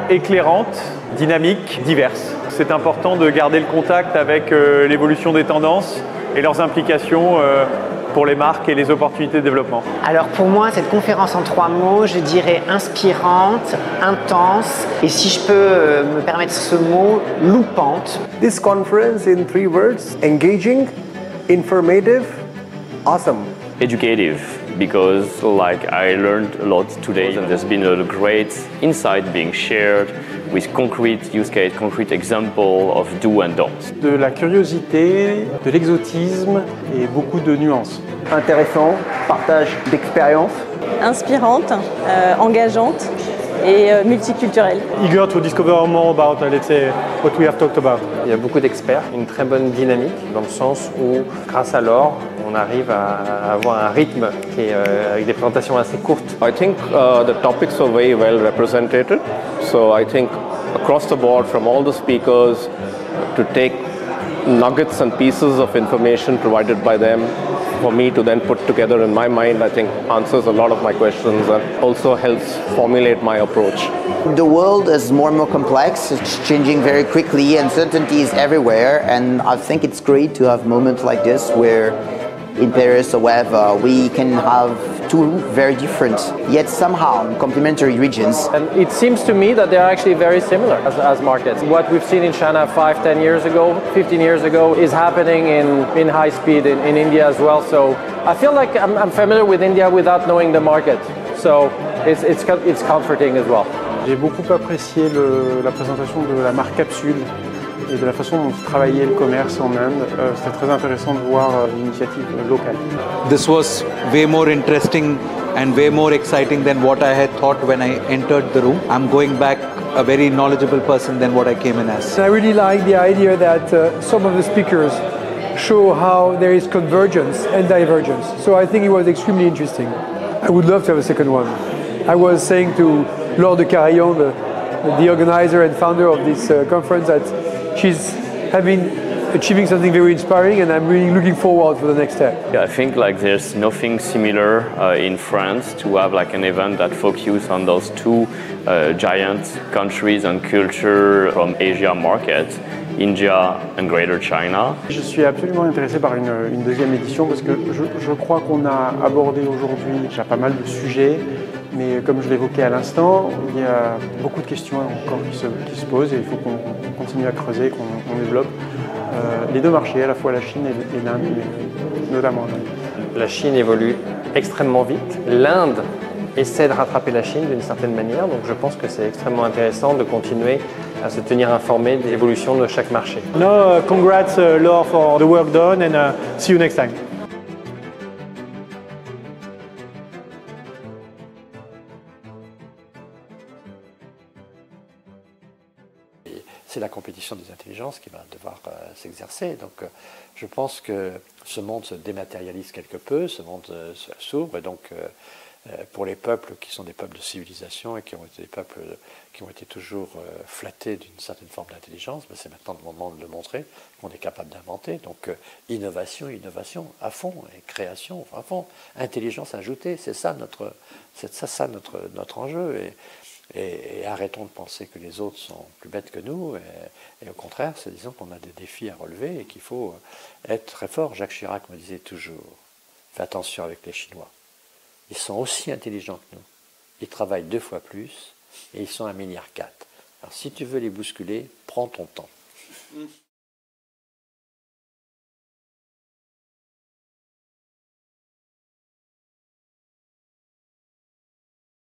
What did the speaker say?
éclairante, dynamique, diverse. C'est important de garder le contact avec l'évolution des tendances et leurs implications pour les marques et les opportunités de développement. Alors pour moi, cette conférence en 3 mots, je dirais inspirante, intense et si je peux me permettre ce mot, loupante. This conference in 3 words, engaging, informative, awesome. Educative, because like I learned a lot today and there's been a great insight being shared with concrete use case, concrete example of do and don't. De la curiosité, de l'exotisme et beaucoup de nuances. Intéressant, partage d'expérience. Inspirante, engageante et multiculturelle. Eager to discover more about, let's say, what we have talked about. Il y a beaucoup d'experts, une très bonne dynamique dans le sens où, grâce à l'or, on arrive à avoir un rythme qui est avec des présentations assez courtes. I think the topics are very well represented. So I think across the board from all the speakers to take nuggets and pieces of information provided by them for me to then put together in my mind, I think answers a lot of my questions and also helps formulate my approach. The world is more and more complex, it's changing very quickly, uncertainty is everywhere, and I think it's great to have moments like this where in Paris or wherever we can have 2 very different yet somehow complementary regions. And it seems to me that they are actually very similar as markets. What we've seen in China 5, 10 years ago, 15 years ago is happening in high speed in India as well. So I feel like I'm familiar with India without knowing the market. So it's comforting as well. J'ai beaucoup apprécié la présentation de la marque Capsule et de la façon dont ils travaillaient le commerce en Inde. C'était très intéressant de voir l'initiative locale. This was way more interesting and way more exciting than what I had thought when I entered the room. I'm going back a very knowledgeable person than what I came in as. I really like the idea that some of the speakers show how there is convergence and divergence. So I think it was extremely interesting. I would love to have a second one. I was saying to Laure de Carillon, the organizer and founder of this conference, that she's achieving something very inspiring, and I'm really looking forward for the next step. Yeah, I think like there's nothing similar in France to have like an event that focuses on those 2 giant countries and culture from Asia market, India and Greater China. Je suis absolument intéressé par une deuxième édition parce que je crois qu'on a abordé aujourd'hui déjà pas mal de sujets, mais comme je l'évoquais à l'instant, il y a beaucoup de questions encore qui se posent et il faut qu'on continue à creuser, qu'on développe les 2 marchés, à la fois la Chine et l'Inde, notamment l'Inde. La Chine évolue extrêmement vite. L'Inde essaie de rattraper la Chine d'une certaine manière, donc je pense que c'est extrêmement intéressant de continuer à se tenir informé de l'évolution de chaque marché. No, congrats Laure for the work done and see you next time. C'est la compétition des intelligences qui va devoir s'exercer. Donc je pense que ce monde se dématérialise quelque peu, ce monde s'ouvre, et donc pour les peuples qui sont des peuples de civilisation et qui ont été des peuples qui ont été toujours flattés d'une certaine forme d'intelligence, ben c'est maintenant le moment de le montrer qu'on est capable d'inventer. Donc innovation à fond, et création à fond, intelligence ajoutée, c'est ça notre enjeu. Et arrêtons de penser que les autres sont plus bêtes que nous, et au contraire, c'est disons qu'on a des défis à relever et qu'il faut être très fort. Jacques Chirac me disait toujours, fais attention avec les Chinois, ils sont aussi intelligents que nous, ils travaillent 2 fois plus et ils sont 1,4 milliard. Alors si tu veux les bousculer, prends ton temps.